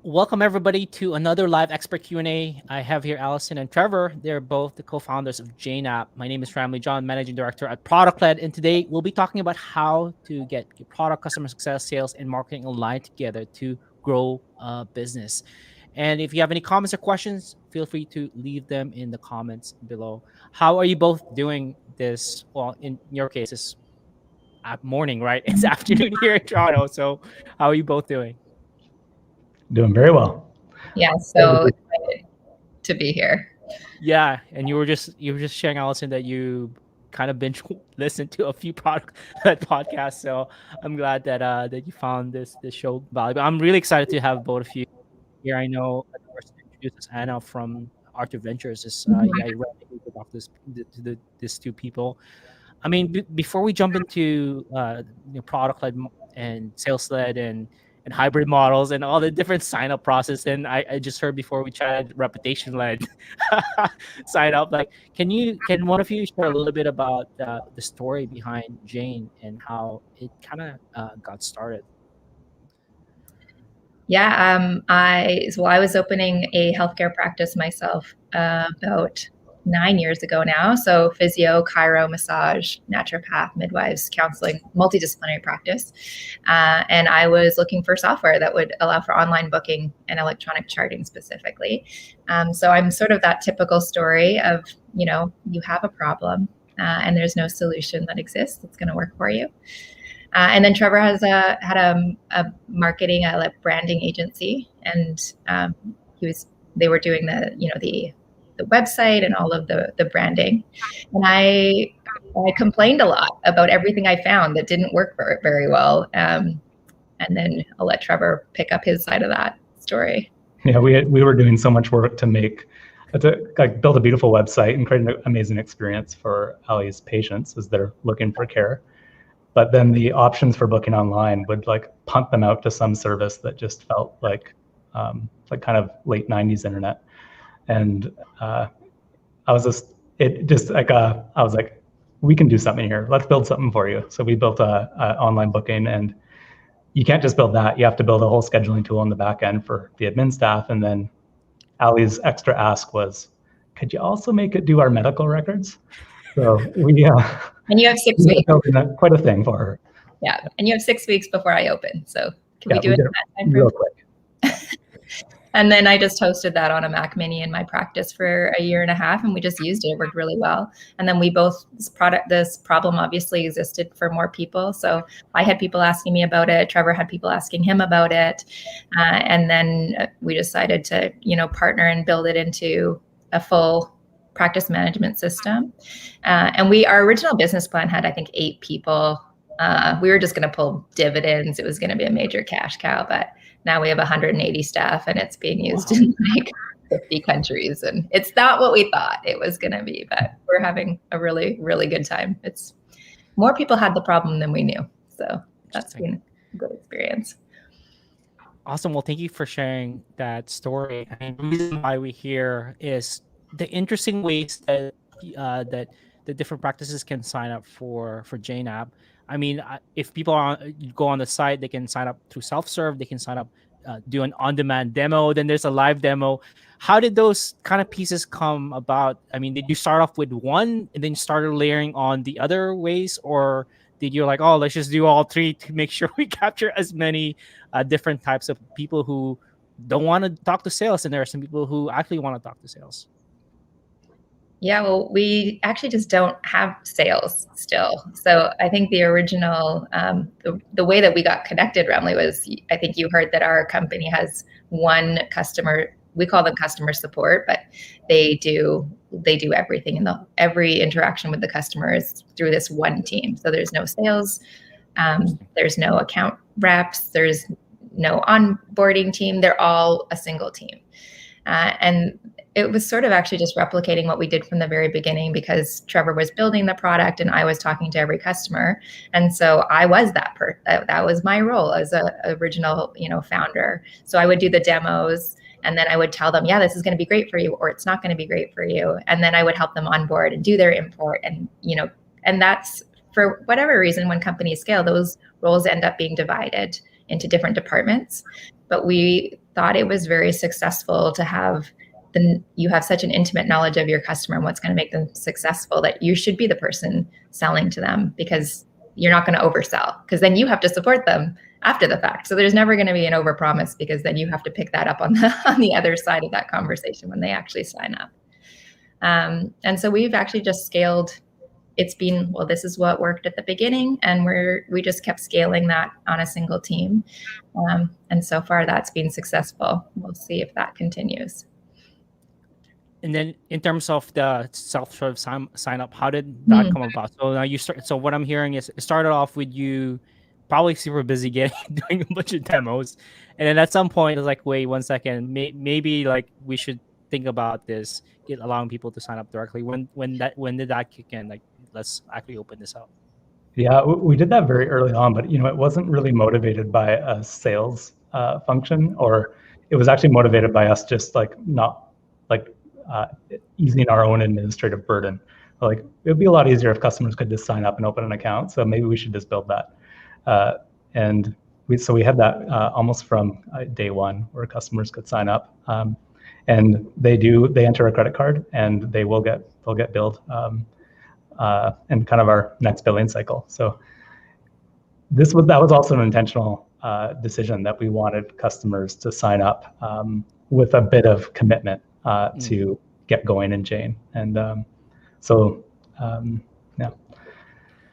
Welcome everybody to another live expert Q&A. I have here Alison and Trevor. They're both the co-founders of Jane.app. My name is Ramley John, Managing Director at Product Led, and today we'll be talking about how to get your product, customer success, sales, and marketing aligned together to grow a business. And if you have any comments or questions, feel free to leave them in the comments below. How are you both doing this? Well, in your case, it's morning, right? It's afternoon here in Toronto. So how are you both doing? Doing very well. Yeah, so excited to be here. Yeah, and you were just sharing, Alison, that you kind of binge listened to a few podcasts. So I'm glad that that you found this show valuable. I'm really excited to have both of you here. I know the person who introduced us, Anna from Art of Ventures, is I really about these two people. I mean, before we jump into product led and sales led and hybrid models and all the different sign up process, and I just heard before we chatted reputation led sign up. Like, can one of you share a little bit about the story behind Jane and how it kind of got started? Yeah, I was opening a healthcare practice myself about 9 years ago now. So physio, chiro, massage, naturopath, midwives, counseling, multidisciplinary practice. And I was looking for software that would allow for online booking and electronic charting specifically. So I'm sort of that typical story of, you have a problem and there's no solution that exists that's going to work for you. And then Trevor had a marketing, a branding agency, and they were doing the website and all of the branding. And I complained a lot about everything I found that didn't work very well. And then I'll let Trevor pick up his side of that story. Yeah, we were doing so much work to build a beautiful website and create an amazing experience for Ali's patients as they're looking for care. But then the options for booking online would punt them out to some service that just felt like kind of late 90s internet. And I was like, we can do something here. Let's build something for you. So we built a online booking, and you can't just build that. You have to build a whole scheduling tool on the back end for the admin staff. And then Ali's extra ask was, could you also make it do our medical records? So and you have 6 weeks. Quite a thing for her. Yeah, and you have 6 weeks before I open. So can we do it in that time real quick? And then I just hosted that on a Mac Mini in my practice for a year and a half, and we just used it. It worked really well. And then this problem obviously existed for more people. So I had people asking me about it. Trevor had people asking him about it. And then we decided to, partner and build it into a full practice management system. And our original business plan had, I think, 8 people. We were just going to pull dividends. It was going to be a major cash cow, but now we have 180 staff and it's being used in 50 countries. And it's not what we thought it was going to be, but we're having a really, really good time. It's more people had the problem than we knew. So that's been a good experience. Awesome. Well, thank you for sharing that story. And the reason why we're here is the interesting ways that that the different practices can sign up for Jane.app. I mean, if people go on the site, they can sign up through self-serve. They can sign up, do an on-demand demo. Then there's a live demo. How did those kind of pieces come about? I mean, did you start off with one and then started layering on the other ways, or did you like, oh, let's just do all 3 to make sure we capture as many different types of people who don't want to talk to sales, and there are some people who actually want to talk to sales? Yeah, well, we actually just don't have sales still. So I think the original, the way that we got connected, Ramley, was, I think you heard that our company has one customer. We call them customer support, but they do everything, and every interaction with the customer is through this one team. So there's no sales, there's no account reps, there's no onboarding team. They're all a single team, and it was sort of actually just replicating what we did from the very beginning, because Trevor was building the product and I was talking to every customer. And so I was that was my role as a original, founder. So I would do the demos, and then I would tell them, yeah, this is going to be great for you, or it's not going to be great for you. And then I would help them onboard and do their import. And, and that's, for whatever reason, when companies scale, those roles end up being divided into different departments. But thought it was very successful to have you have such an intimate knowledge of your customer and what's going to make them successful that you should be the person selling to them, because you're not going to oversell, because then you have to support them after the fact. So there's never going to be an overpromise, because then you have to pick that up on the other side of that conversation when they actually sign up. And so we've actually just scaled. It's been, well, this is what worked at the beginning, and we just kept scaling that on a single team. And so far that's been successful. We'll see if that continues. And then in terms of the self-serve sign up, how did that come about? So now so what I'm hearing is it started off with you probably super busy doing a bunch of demos. And then at some point it's like, wait 1 second, maybe like we should think about this, allowing people to sign up directly. When did that kick in? Like, let's actually open this up. Yeah, we did that very early on, but it wasn't really motivated by a sales function, or it was actually motivated by us just easing our own administrative burden. Like, it would be a lot easier if customers could just sign up and open an account. So maybe we should just build that. And we had that almost from day one, where customers could sign up, and they enter a credit card, and they'll get billed, and kind of our next billing cycle. So that was also an intentional decision, that we wanted customers to sign up with a bit of commitment to get going in Jane. And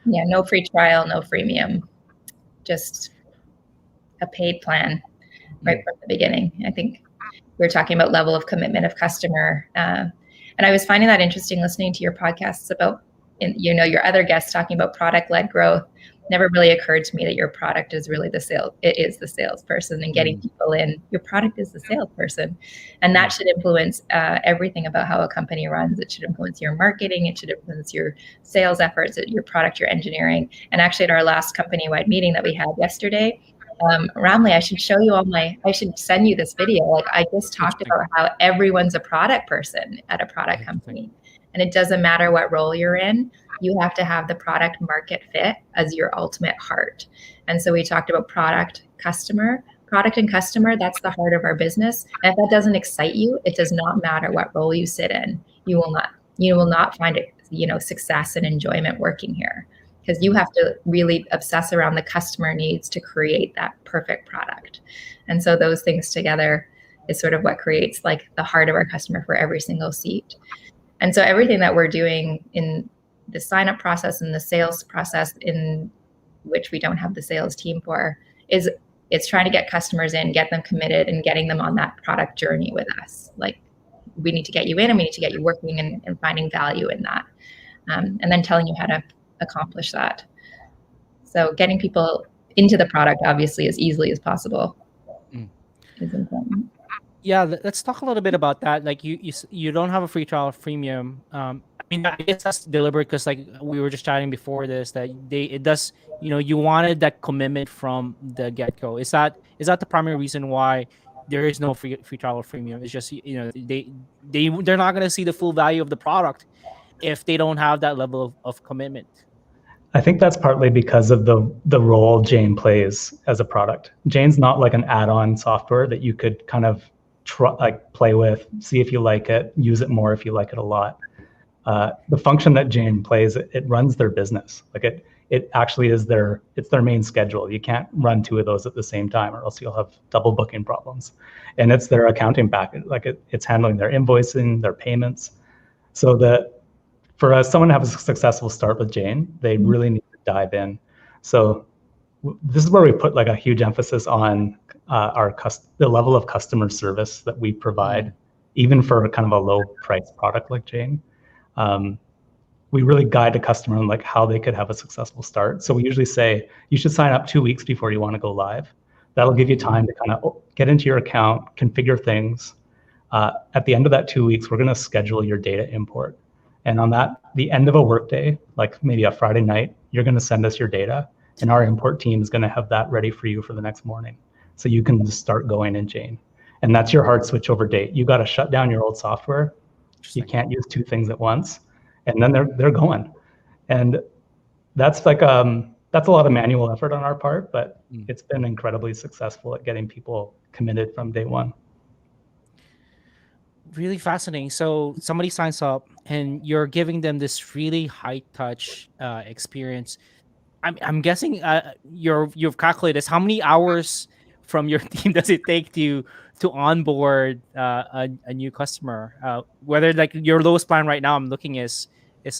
yeah, no free trial, no freemium, just a paid plan right from the beginning. I think we were talking about level of commitment of customer, and I was finding that interesting listening to your podcasts about, your other guests talking about product-led growth. Never really occurred to me that your product is really it is the salesperson, and getting people in. Your product is the salesperson, and that should influence everything about how a company runs. It should influence your marketing. It should influence your sales efforts, your product, your engineering. And actually, at our last company-wide meeting that we had yesterday, Ramli, I should show you I should send you this video. Like, I just talked about how everyone's a product person at a product company. And it doesn't matter what role you're in, you have to have the product market fit as your ultimate heart. And so we talked about product and customer, that's the heart of our business. And if that doesn't excite you, it does not matter what role you sit in. You will not find success and enjoyment working here, because you have to really obsess around the customer needs to create that perfect product. And so those things together is sort of what creates like the heart of our customer for every single seat. And so everything that we're doing in the sign-up process and the sales process, in which we don't have the sales team for, it's trying to get customers in, get them committed, and getting them on that product journey with us. Like, we need to get you in, and we need to get you working and finding value in that, and then telling you how to accomplish that. So getting people into the product, obviously, as easily as possible is important. Yeah, let's talk a little bit about that. Like, you don't have a free trial, freemium. I mean, I guess that's deliberate, because like we were just chatting before this, that you wanted that commitment from the get-go. Is that the primary reason why there is no free trial or freemium? It's just they're not going to see the full value of the product if they don't have that level of commitment. I think that's partly because of the role Jane plays as a product. Jane's not like an add-on software that you could kind of play with, see if you like it, use it more if you like it a lot. The function that Jane plays, it runs their business. Like, it actually is their main schedule. You can't run two of those at the same time, or else you'll have double booking problems. And it's their accounting package. Like, it's handling their invoicing, their payments. So that for someone to have a successful start with Jane, they really need to dive in. So this is where we put like a huge emphasis on the level of customer service that we provide, even for kind of a low price product like Jane. We really guide the customer on like how they could have a successful start. So we usually say you should sign up 2 weeks before you want to go live. That'll give you time to kind of get into your account, configure things. At the end of that 2 weeks, we're going to schedule your data import. And on the end of a workday, like maybe a Friday night, you're going to send us your data, and our import team is going to have that ready for you for the next morning. So you can just start going in Jane. And that's your hard switchover date. You got to shut down your old software. You can't use two things at once. And then they're going. And that's like that's a lot of manual effort on our part, but it's been incredibly successful at getting people committed from day one. Really fascinating. So somebody signs up and you're giving them this really high touch experience. I'm guessing you've calculated this. How many hours from your team does it take to onboard a new customer? Whether like your lowest plan right now, I'm looking is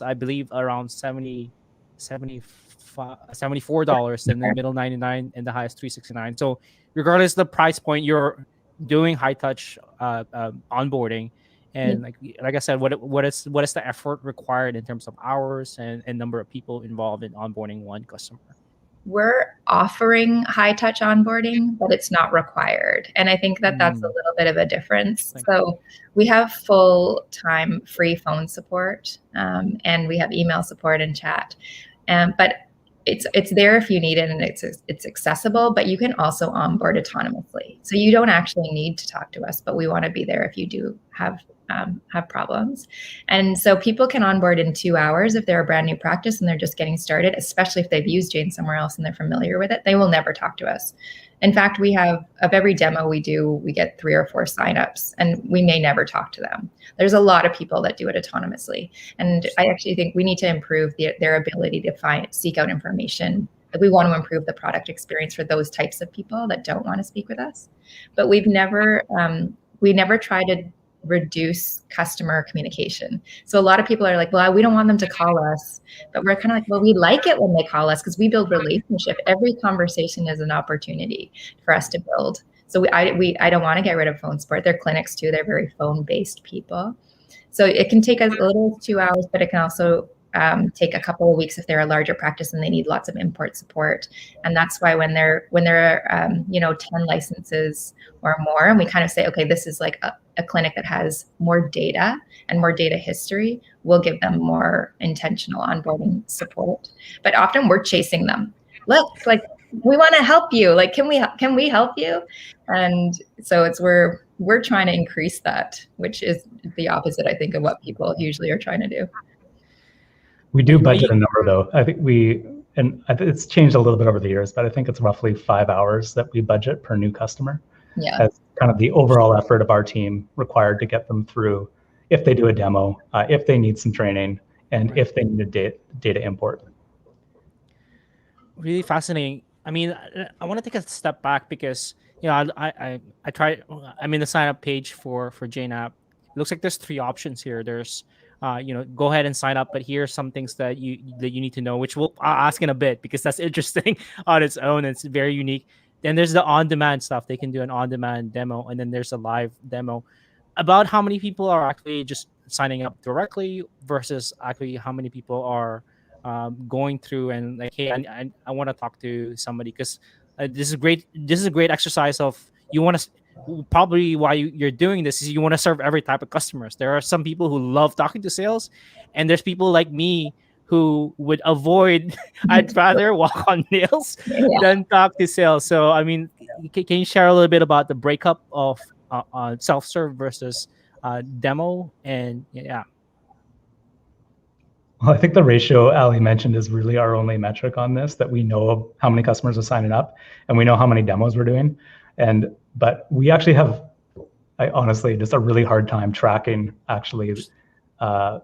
I believe around 74 dollars, then the middle 99, and the highest 369. So regardless of the price point, you're doing high touch onboarding. And like I said, what is the effort required in terms of hours and number of people involved in onboarding one customer? We're offering high touch onboarding, but it's not required. And I think that that's a little bit of a difference. So we have full-time free phone support, and we have email support and chat. But it's there if you need it, and it's accessible, but you can also onboard autonomously. So you don't actually need to talk to us, but we want to be there if you do have problems. And so people can onboard in 2 hours if they're a brand new practice and they're just getting started, especially if they've used Jane somewhere else and they're familiar with it. They will never talk to us. In fact, we have, of every demo we do, we get 3 or 4 signups, and we may never talk to them. There's a lot of people that do it autonomously. And I actually think we need to improve their ability to seek out information. Like, we want to improve the product experience for those types of people that don't want to speak with us. But we never try to reduce customer communication. So a lot of people are like, well, we don't want them to call us, but we're kind of like, well, we like it when they call us because we build relationship. Every conversation is an opportunity for us to build. So I don't want to get rid of phone support. They're clinics too. They're very phone-based people. So it can take us a little 2 hours, but it can also take a couple of weeks if they're a larger practice and they need lots of import support. And that's why when there are 10 licenses or more, and we kind of say, okay, this is like a clinic that has more data and more data history, we'll give them more intentional onboarding support. But often we're chasing them. Look, like, we want to help you. Like, can we help you? And so we're trying to increase that, which is the opposite, I think, of what people usually are trying to do. We do budget a number, though. I think it's changed a little bit over the years, but I think it's roughly 5 hours that we budget per new customer. Yeah. That's kind of the overall effort of our team required to get them through if they do a demo, if they need some training, and if they need a data import. Really fascinating. I mean, I want to take a step back because I tried. I'm in the sign up page for Jane.app. It looks like there's 3 options here. There's go ahead and sign up, but here's some things that you need to know, which I'll ask in a bit because that's interesting on its own. It's very unique. Then there's the on-demand stuff. They can do an on-demand demo, and then there's a live demo. About how many people are actually just signing up directly versus actually how many people are going through and like, hey, I want to talk to somebody, because this is great. This is a great exercise of you want to. Probably why you're doing this is you want to serve every type of customers. There are some people who love talking to sales, and there's people like me who would avoid. I'd rather walk on nails than talk to sales. So I mean, can you share a little bit about the breakup of self-serve versus demo? And Well, I think the ratio Ali mentioned is really our only metric on this, that we know how many customers are signing up and we know how many demos we're doing. But we actually have, honestly, just a really hard time tracking actually the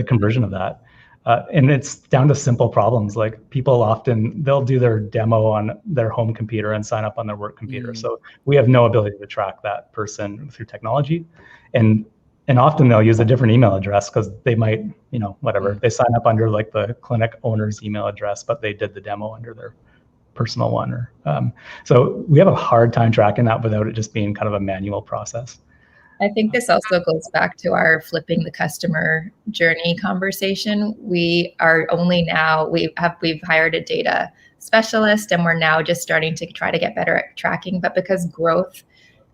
conversion of that. And it's down to simple problems. Like, people often, they'll do their demo on their home computer and sign up on their work computer. So we have no ability to track that person through technology. And often they'll use a different email address because they might, they sign up under like the clinic owner's email address, but they did the demo under their personal one. So we have a hard time tracking that without it just being kind of a manual process. I think this also goes back to our flipping the customer journey conversation. We've hired a data specialist, and we're now just starting to try to get better at tracking. But because growth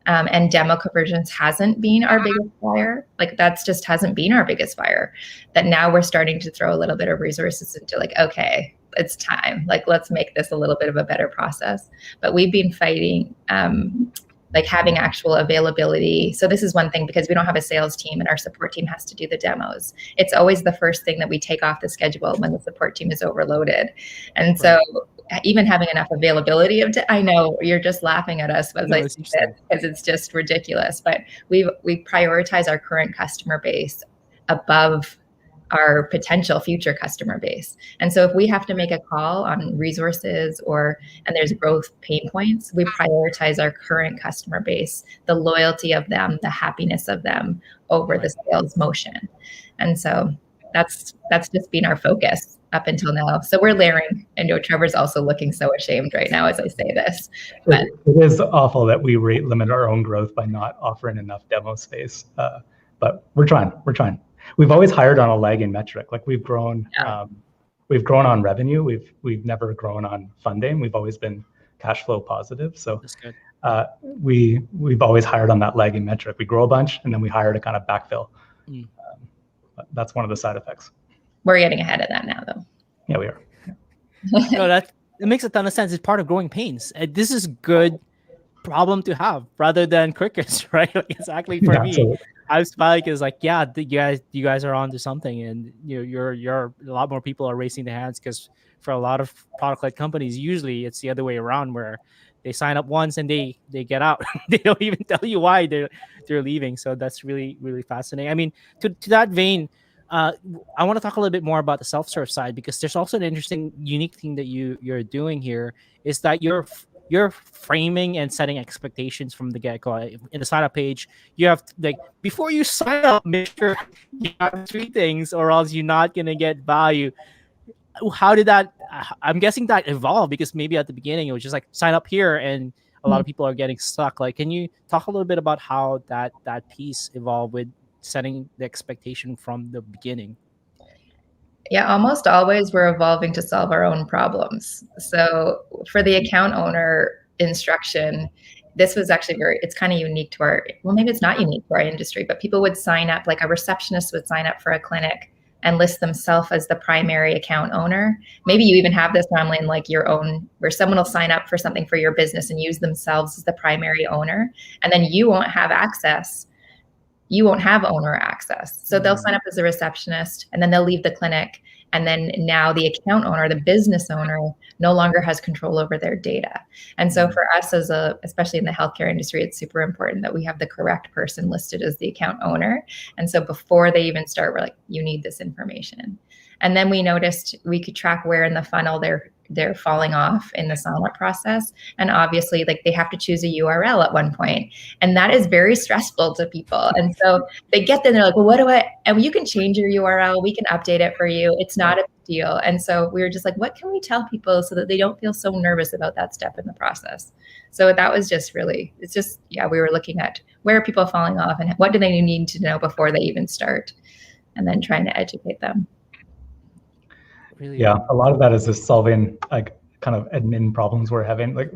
and demo conversions hasn't been our biggest fire, like that's just hasn't been our biggest fire, that now we're starting to throw a little bit of resources into like, okay, it's time. Like, let's make this a little bit of a better process. But we've been fighting like having actual availability. So this is one thing, because we don't have a sales team and our support team has to do the demos. It's always the first thing that we take off the schedule when the support team is overloaded. And so even having enough availability of I know you're just laughing at us as No, I it's say this because it's just ridiculous. But we prioritize our current customer base above our potential future customer base. And so if we have to make a call on resources and there's growth pain points, we prioritize our current customer base, the loyalty of them, the happiness of them over the sales motion. And so that's just been our focus up until now. So we're layering. I know Trevor's also looking so ashamed right now as I say this. But it is awful that we rate limit our own growth by not offering enough demo space. But we're trying. We've always hired on a lagging metric. Like we've grown on revenue. We've never grown on funding. We've always been cash flow positive. So that's good. We've always hired on that lagging metric. We grow a bunch and then we hire to kind of backfill. That's one of the side effects. We're getting ahead of that now, though. Yeah, we are. No, it makes a ton of sense. It's part of growing pains. This is good problem to have rather than crickets, right? Like exactly for me. Absolutely. I was like, is like, yeah, you guys are onto something, and you're a lot more people are raising their hands because for a lot of product-led companies, usually it's the other way around where they sign up once and they get out. They don't even tell you why they're leaving. So that's really, really fascinating. I mean, to that vein, I want to talk a little bit more about the self-serve side because there's also an interesting, unique thing that you're doing here is that you're framing and setting expectations from the get-go. In the sign-up page, you have like before you sign up, make sure you have 3 things, or else you're not gonna get value. How did that? I'm guessing that evolved because maybe at the beginning it was just like sign up here, and a lot of people are getting stuck. Like, can you talk a little bit about how that piece evolved with setting the expectation from the beginning? Yeah, almost always we're evolving to solve our own problems. So for the account owner instruction, this was actually it's kind of unique to maybe it's not unique to our industry, but people would sign up, like a receptionist would sign up for a clinic and list themselves as the primary account owner. Maybe you even have this normally in like your own, where someone will sign up for something for your business and use themselves as the primary owner, and then you won't have access. You won't have owner access. So they'll sign up as a receptionist and then they'll leave the clinic. And then now the account owner, the business owner, no longer has control over their data. And so for us especially in the healthcare industry, it's super important that we have the correct person listed as the account owner. And so before they even start, we're like, you need this information. And then we noticed we could track where in the funnel they're falling off in the sign-up process. And obviously, like they have to choose a URL at one point. And that is very stressful to people. And so they get there and they're like, well, and you can change your URL. We can update it for you. It's not a big deal. And so we were just like, what can we tell people so that they don't feel so nervous about that step in the process? So that was just we were looking at where are people falling off and what do they need to know before they even start, and then trying to educate them. Really? Yeah, a lot of that is just solving like kind of admin problems we're having. Like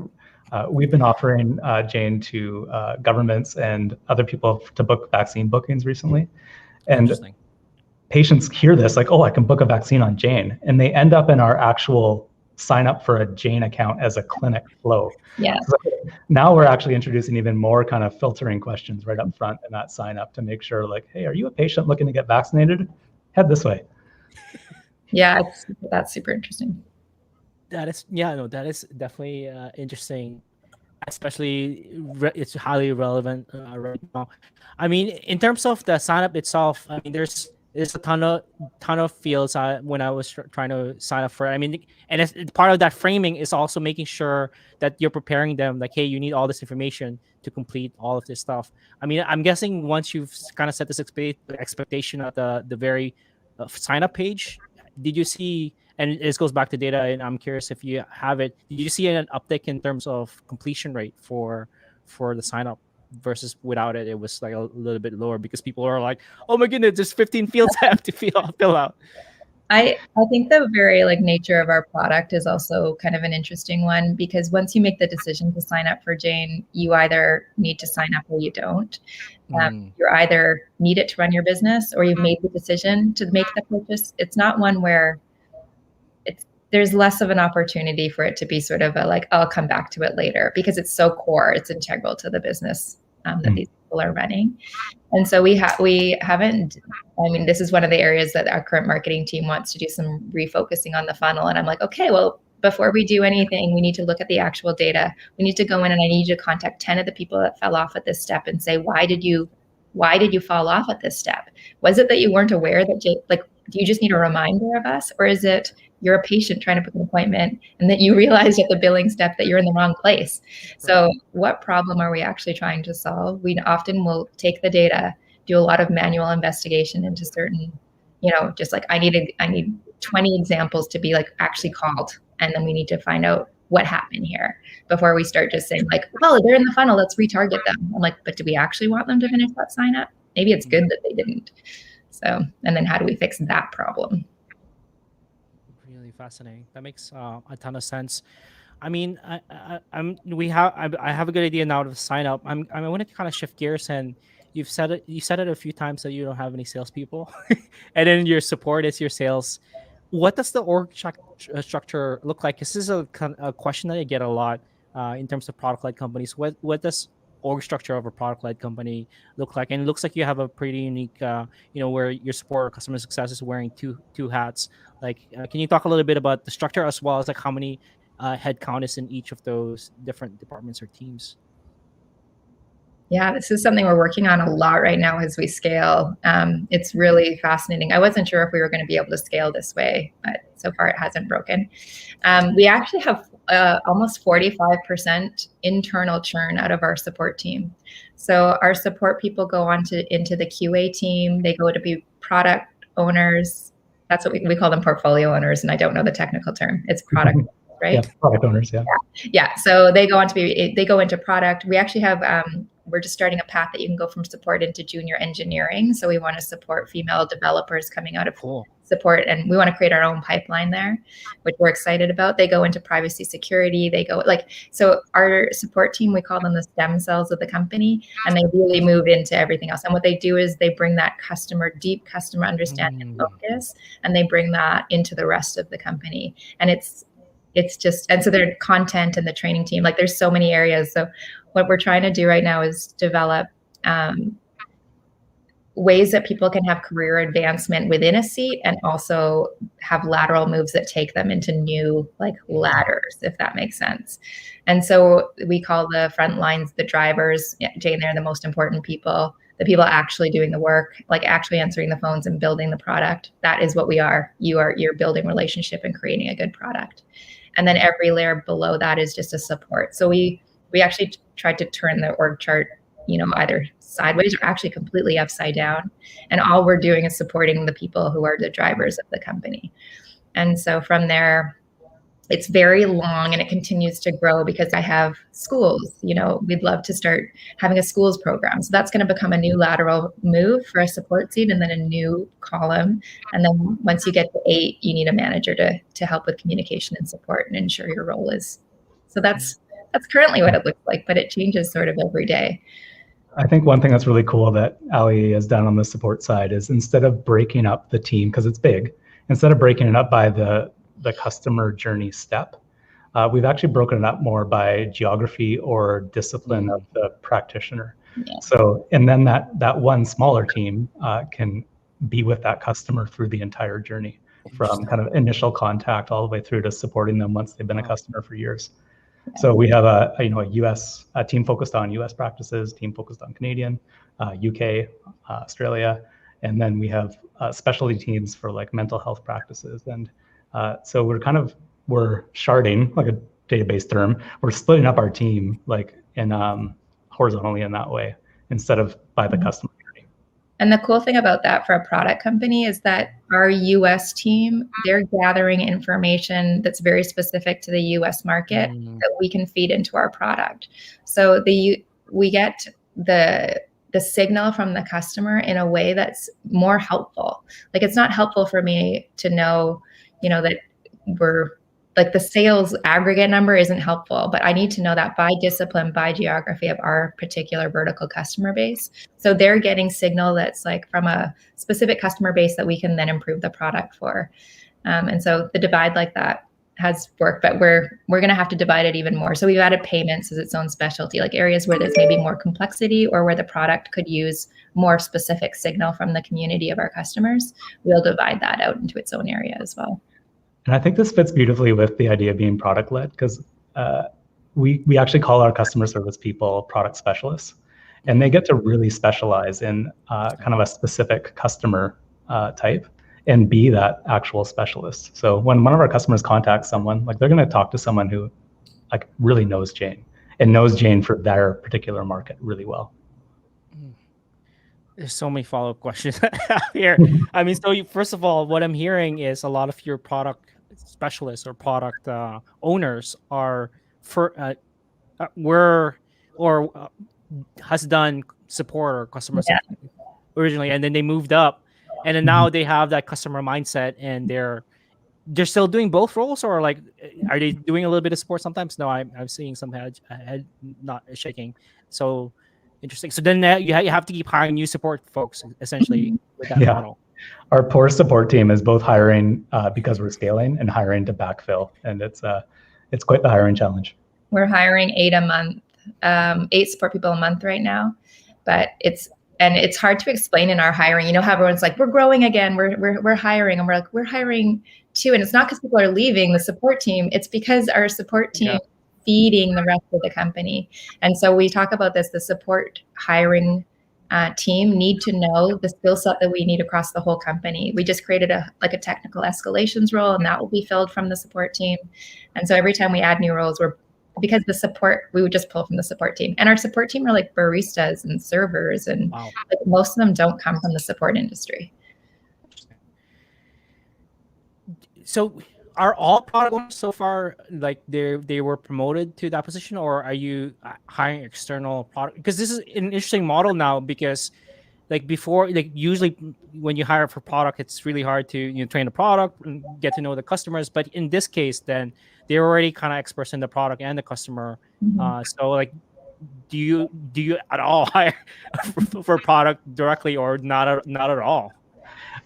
we've been offering Jane to governments and other people to book vaccine bookings recently. And patients hear this like, oh, I can book a vaccine on Jane. And they end up in our actual sign up for a Jane account as a clinic flow. Yeah. So now we're actually introducing even more kind of filtering questions right up front in that sign up to make sure like, hey, are you a patient looking to get vaccinated? Head this way. Yeah, that's super interesting. That is definitely interesting, especially it's highly relevant right now. I mean, in terms of the sign up itself, I mean, there's a ton of fields when I was trying to sign up for it. I mean, and it's part of that framing is also making sure that you're preparing them like, hey, you need all this information to complete all of this stuff. I mean, I'm guessing once you've kind of set this expectation at the very sign up page, did you see, and this goes back to data, and I'm curious if you have it, did you see an uptick in terms of completion rate for the sign up versus without it? It was like a little bit lower because people are like, oh my goodness, there's 15 fields I have to fill out. I think the very nature of our product is also kind of an interesting one, because once you make the decision to sign up for Jane, you either need to sign up or you don't. You either need it to run your business or you've made the decision to make the purchase. It's not one where there's less of an opportunity for it to be sort of I'll come back to it later, because it's so core, it's integral to the business that these people are running. And so we haven't, I mean, this is one of the areas that our current marketing team wants to do some refocusing on the funnel. And I'm like, okay, well, before we do anything, we need to look at the actual data. We need to go in and I need you to contact 10 of the people that fell off at this step and say, why did you fall off at this step? Was it that you weren't aware that, do you just need a reminder of us? Or is it you're a patient trying to book an appointment and that you realized at the billing step that you're in the wrong place? So what problem are we actually trying to solve? We often will take the data, do a lot of manual investigation into certain, just like I need 20 examples to be like actually called. And then we need to find out what happened here before we start just saying like, oh, they're in the funnel, let's retarget them. I'm like, but do we actually want them to finish that sign up? Maybe it's good that they didn't. So, and then how do we fix that problem? Really fascinating. That makes a ton of sense. I mean, I have a good idea now to sign up. I want to kind of shift gears, and you said it a few times that you don't have any salespeople, and then your support is your sales. What does the org structure look like? This is a question that I get a lot in terms of product-led companies. What does org structure of a product-led company look like? And it looks like you have a pretty unique, where your support or customer success is wearing two hats. Like, can you talk a little bit about the structure as well as like how many headcount is in each of those different departments or teams? Yeah, this is something we're working on a lot right now as we scale. It's really fascinating. I wasn't sure if we were going to be able to scale this way, but so far it hasn't broken. We actually have almost 45% internal churn out of our support team. So our support people go on into the QA team. They go to be product owners. That's what we call them, portfolio owners. And I don't know the technical term. It's product, right? Yeah, product owners, yeah. Yeah. So they go into product. We actually have, we're just starting a path that you can go from support into junior engineering. So we want to support female developers coming out of support, and we want to create our own pipeline there, which we're excited about. They go into privacy security. They go so our support team, we call them the stem cells of the company, and they really move into everything else. And what they do is they bring that deep customer understanding and focus, and they bring that into the rest of the company. And it's just, and so their content and the training team, like there's so many areas. So what we're trying to do right now is develop ways that people can have career advancement within a seat and also have lateral moves that take them into new ladders, if that makes sense. And so we call the front lines the drivers. Jane, they're the most important people, the people actually doing the work, like actually answering the phones and building the product. That is what we are. You're building relationship and creating a good product. And then every layer below that is just a support. So we actually tried to turn the org chart, either sideways or actually completely upside down. And all we're doing is supporting the people who are the drivers of the company. And so from there, it's very long and it continues to grow because I have schools. We'd love to start having a schools program. So that's going to become a new lateral move for a support seat, and then a new column. And then once you get to 8, you need a manager to help with communication and support and ensure your role is. So that's currently what it looks like, but it changes sort of every day. I think one thing that's really cool that Ali has done on the support side is instead of breaking up the team, because it's big, instead of breaking it up by the customer journey step, we've actually broken it up more by geography or discipline of the practitioner. Yeah. So, and then that one smaller team can be with that customer through the entire journey, from kind of initial contact all the way through to supporting them once they've been a customer for years. So we have a US team focused on US practices, team focused on Canadian, UK, Australia, and then we have specialty teams for like mental health practices. And so we're sharding, like a database term. We're splitting up our team horizontally in that way instead of by the customer journey. And the cool thing about that for a product company is that our US team, they're gathering information that's very specific to the US market that we can feed into our product. So we get the signal from the customer in a way that's more helpful. Like, it's not helpful for me to know, that we're like the sales aggregate number isn't helpful, but I need to know that by discipline, by geography of our particular vertical customer base. So they're getting signal that's like from a specific customer base that we can then improve the product for. And so the divide like that has worked, but we're going to have to divide it even more. So we've added payments as its own specialty, like areas where there's maybe more complexity or where the product could use more specific signal from the community of our customers. We'll divide that out into its own area as well. And I think this fits beautifully with the idea of being product led, because we actually call our customer service people product specialists, and they get to really specialize in kind of a specific customer type and be that actual specialist. So when one of our customers contacts someone, like they're going to talk to someone who like really knows Jane and knows Jane for their particular market really well. There's so many follow-up questions here. I mean, so first of all, what I'm hearing is a lot of your product specialists or product owners are has done support or customer support originally, and then they moved up, and then now they have that customer mindset, and they're still doing both roles, or like are they doing a little bit of support sometimes? No, I'm seeing some head not shaking. So interesting. So then you have to keep hiring new support folks essentially with that model. Our poor support team is both hiring because we're scaling and hiring to backfill, and it's quite the hiring challenge. We're hiring 8 a month, 8 support people a month right now, but it's hard to explain in our hiring. You know how everyone's like, we're growing again, we're hiring, and we're like, we're hiring too, and it's not because people are leaving the support team, it's because our support team feeding the rest of the company. And so we talk about this, the support hiring team need to know the skill set that we need across the whole company. We just created a technical escalations role, and that will be filled from the support team. And so every time we add new roles, because the support, we would just pull from the support team. And our support team are like baristas and servers, and like most of them don't come from the support industry. So are all product owners so far like they were promoted to that position, or are you hiring external product? Because this is an interesting model now, because like before, like usually when you hire for product, it's really hard to train the product and get to know the customers. But in this case, then they're already kind of experts in the product and the customer. So like, do you at all hire for product directly, or not at all?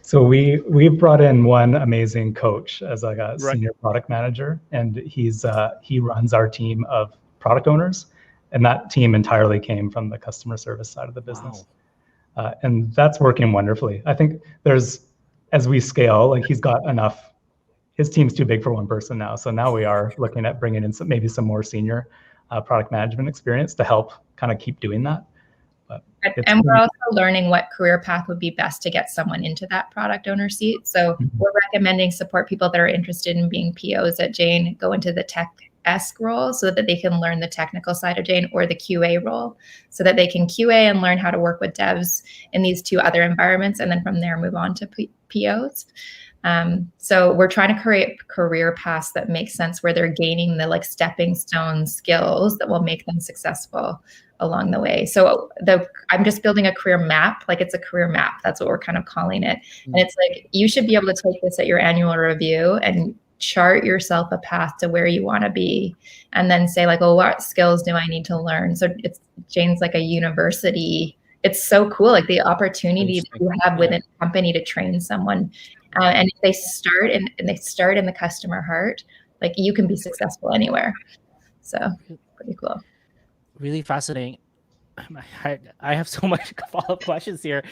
So we've brought in one amazing coach as like a senior product manager, and he runs our team of product owners, and that team entirely came from the customer service side of the business. And that's working wonderfully. I think as we scale, like he's got enough, his team's too big for one person now. So now we are looking at bringing in maybe some more senior product management experience to help kind of keep doing that. And we're also learning what career path would be best to get someone into that product owner seat. So we're recommending support people that are interested in being POs at Jane go into the tech-esque role so that they can learn the technical side of Jane, or the QA role so that they can QA and learn how to work with devs in these 2 other environments, and then from there move on to POs. So we're trying to create career paths that make sense, where they're gaining the like stepping stone skills that will make them successful along the way. So I'm just building a career map, like it's a career map. That's what we're kind of calling it. And it's like, you should be able to take this at your annual review and chart yourself a path to where you want to be, and then say like, well, what skills do I need to learn? So Jane's like a university. It's so cool, like the opportunity that you have within a company to train someone. And if they start in the customer heart, like you can be successful anywhere. So pretty cool. Really fascinating. I have so much follow-up questions here.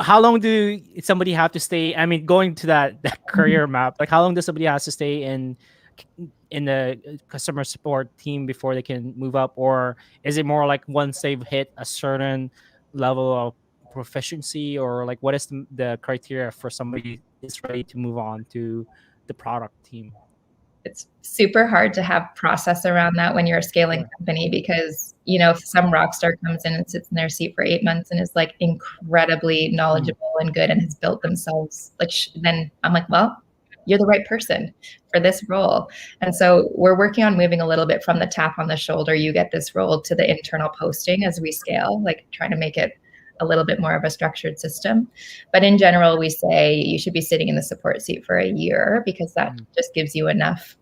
How long do somebody have to stay? I mean, going to that career map, like how long does somebody have to stay in the customer support team before they can move up? Or is it more like once they've hit a certain level of proficiency, or like what is the criteria for somebody is ready to move on to the product team? It's super hard to have process around that when you're a scaling company, because if some rock star comes in and sits in their seat for 8 months and is like incredibly knowledgeable and good and has built themselves, like then I'm like, well, you're the right person for this role. And so we're working on moving a little bit from the tap on the shoulder, you get this role, to the internal posting as we scale, like trying to make it a little bit more of a structured system. But in general, we say you should be sitting in the support seat for a year, because that just gives you enough.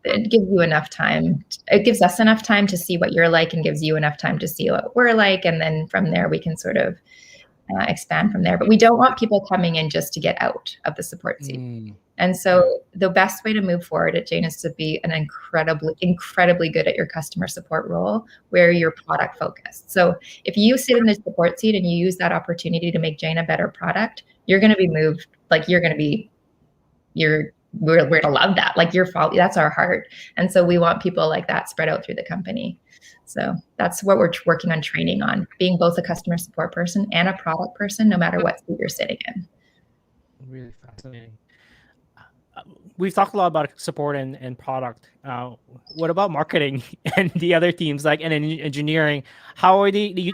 It gives you enough time. It gives us enough time to see what you're like, and gives you enough time to see what we're like. And then from there, we can sort of expand from there. But we don't want people coming in just to get out of the support seat. And so the best way to move forward at Jane is to be an incredibly good at your customer support role, where you're product focused. So if you sit in the support seat and you use that opportunity to make Jane a better product, you're going to be moved, like you're we're gonna love that. Like that's our heart. And so we want people like that spread out through the company. So that's what we're working on training on, being both a customer support person and a product person, no matter what seat you're sitting in. Really fascinating. We've talked a lot about support and product. What about marketing and the other teams, like and engineering? How are they?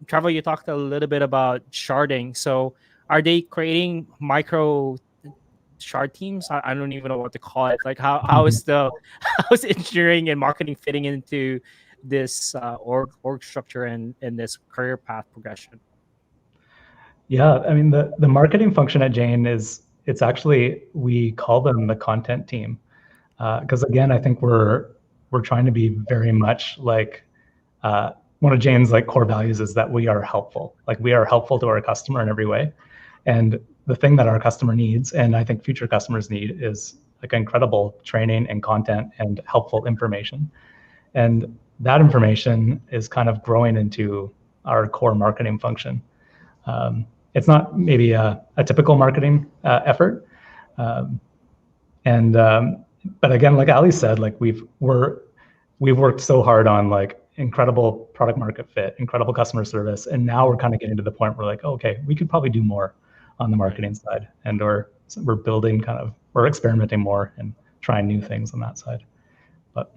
Trevor, you talked a little bit about sharding. So are they creating micro shard teams? I don't even know what to call it. Like how is engineering and marketing fitting into this org structure and this career path progression? Yeah, I mean the marketing function at Jane it's actually, we call them the content team, because again, I think we're trying to be very much like one of Jane's like core values is that we are helpful. Like we are helpful to our customer in every way, and the thing that our customer needs, and I think future customers need, is like incredible training and content and helpful information. And that information is kind of growing into our core marketing function. It's not maybe a typical marketing effort, but again, like Ali said, like we've worked so hard on like incredible product market fit, incredible customer service, and now we're kind of getting to the point where like, okay, we could probably do more on the marketing side, and we're building we're experimenting more and trying new things on that side, but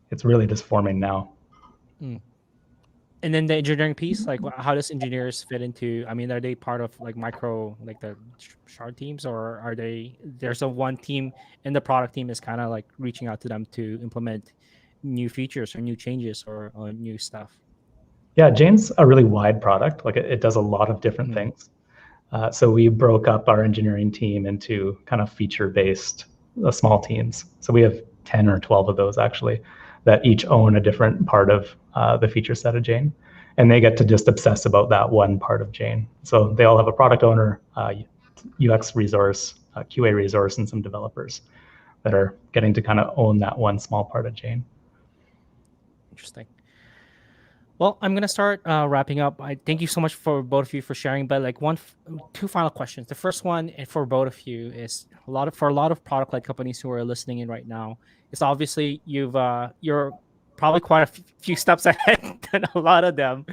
it's really just forming now. And then the engineering piece, like how does engineers fit into, I mean, are they part of like like the shard teams, or are there's a one team and the product team is kind of like reaching out to them to implement new features or new changes or new stuff? Yeah, Jane's a really wide product. Like it does a lot of different things. So we broke up our engineering team into kind of feature-based small teams. So we have 10 or 12 of those actually, that each own a different part of the feature set of Jane. And they get to just obsess about that one part of Jane. So they all have a product owner, UX resource, QA resource, and some developers that are getting to kind of own that one small part of Jane. Interesting. Well, I'm gonna start wrapping up. I thank you so much for both of you for sharing. But like two final questions. The first one, and for both of you, is for a lot of product-led companies who are listening in right now, is obviously you're probably quite a few steps ahead than a lot of them.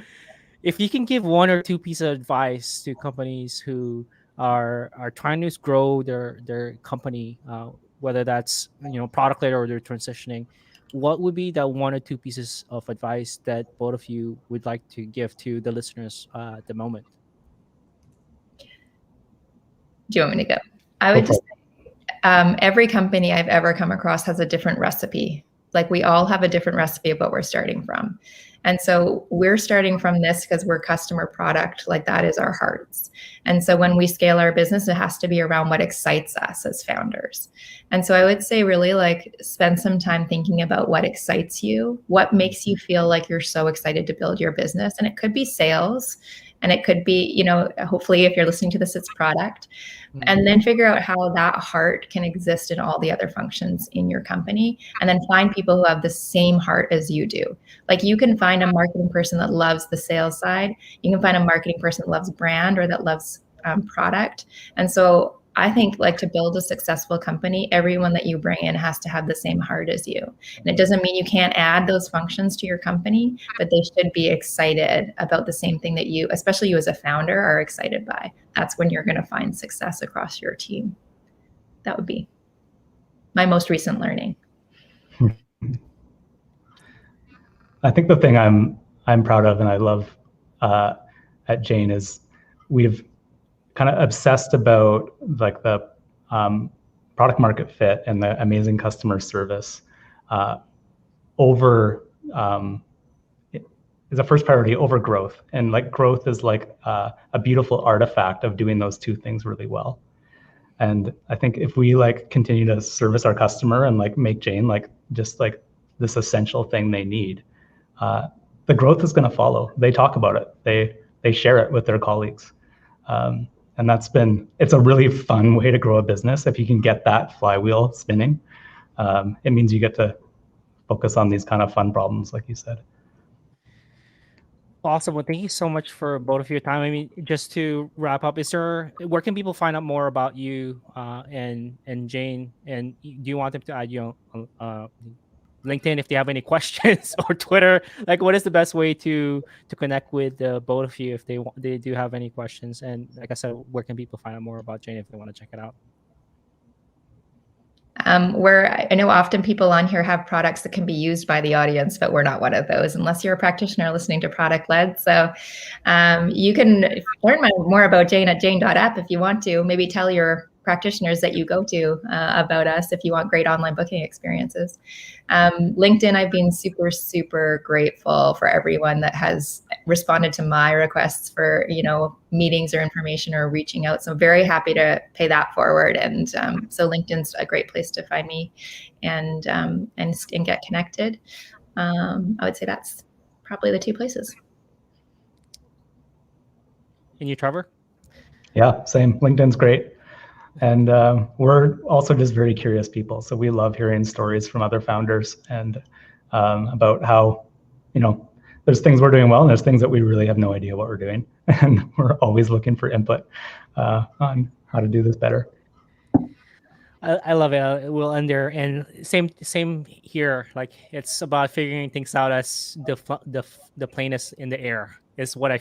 If you can give one or two pieces of advice to companies who are trying to grow their company, whether that's product-led or they're transitioning, what would be the one or two pieces of advice that both of you would like to give to the listeners at the moment? Do you want me to go? I would just say every company I've ever come across has a different recipe. Like we all have a different recipe of what we're starting from. And so we're starting from this because we're customer product, like that is our hearts. And so when we scale our business, it has to be around what excites us as founders. And so I would say really like spend some time thinking about what excites you, what makes you feel like you're so excited to build your business. And it could be sales, and it could be, hopefully if you're listening to this, it's product. And then figure out how that heart can exist in all the other functions in your company. And then find people who have the same heart as you do. Like you can find a marketing person that loves the sales side. You can find a marketing person that loves brand or that loves product. And so I think like to build a successful company, everyone that you bring in has to have the same heart as you. And it doesn't mean you can't add those functions to your company, but they should be excited about the same thing that you, especially you as a founder, are excited by. That's when you're going to find success across your team. That would be my most recent learning. I think the thing I'm proud of and I love at Jane is we've kind of obsessed about like the product market fit and the amazing customer service is a first priority over growth. And like growth is like a beautiful artifact of doing those two things really well. And I think if we like continue to service our customer and like make Jane like just like this essential thing they need, the growth is going to follow. They talk about it. They share it with their colleagues. And it's a really fun way to grow a business. If you can get that flywheel spinning, it means you get to focus on these kind of fun problems, like you said. Awesome. Well, thank you so much for both of your time. I mean, just to wrap up, where can people find out more about you and Jane? And do you want them to add LinkedIn if they have any questions, or Twitter? Like, what is the best way to connect with both of you if they do have any questions? And like I said, where can people find out more about Jane if they want to check it out? Where I know often people on here have products that can be used by the audience, but we're not one of those unless you're a practitioner listening to Product Led. So you can learn more about Jane at Jane.app if you want to. Maybe tell your practitioners that you go to about us if you want great online booking experiences. LinkedIn, I've been super, super grateful for everyone that has responded to my requests for, meetings or information or reaching out. So I'm very happy to pay that forward. And so LinkedIn's a great place to find me and get connected. I would say that's probably the two places. And you, Trevor? Yeah, same. LinkedIn's great. And we're also just very curious people. So we love hearing stories from other founders and about how, there's things we're doing well and there's things that we really have no idea what we're doing. And we're always looking for input on how to do this better. I love it. We'll end there, and same here. Like, it's about figuring things out as the plane is in the air. Is what I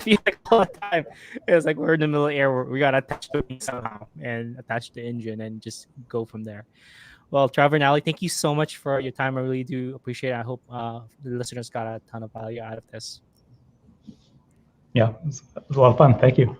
feel like all the time. It's like we're in the middle of the air. We got to attach to it somehow and attach the engine and just go from there. Well, Trevor and Ali, thank you so much for your time. I really do appreciate it. I hope the listeners got a ton of value out of this. Yeah, it was a lot of fun. Thank you.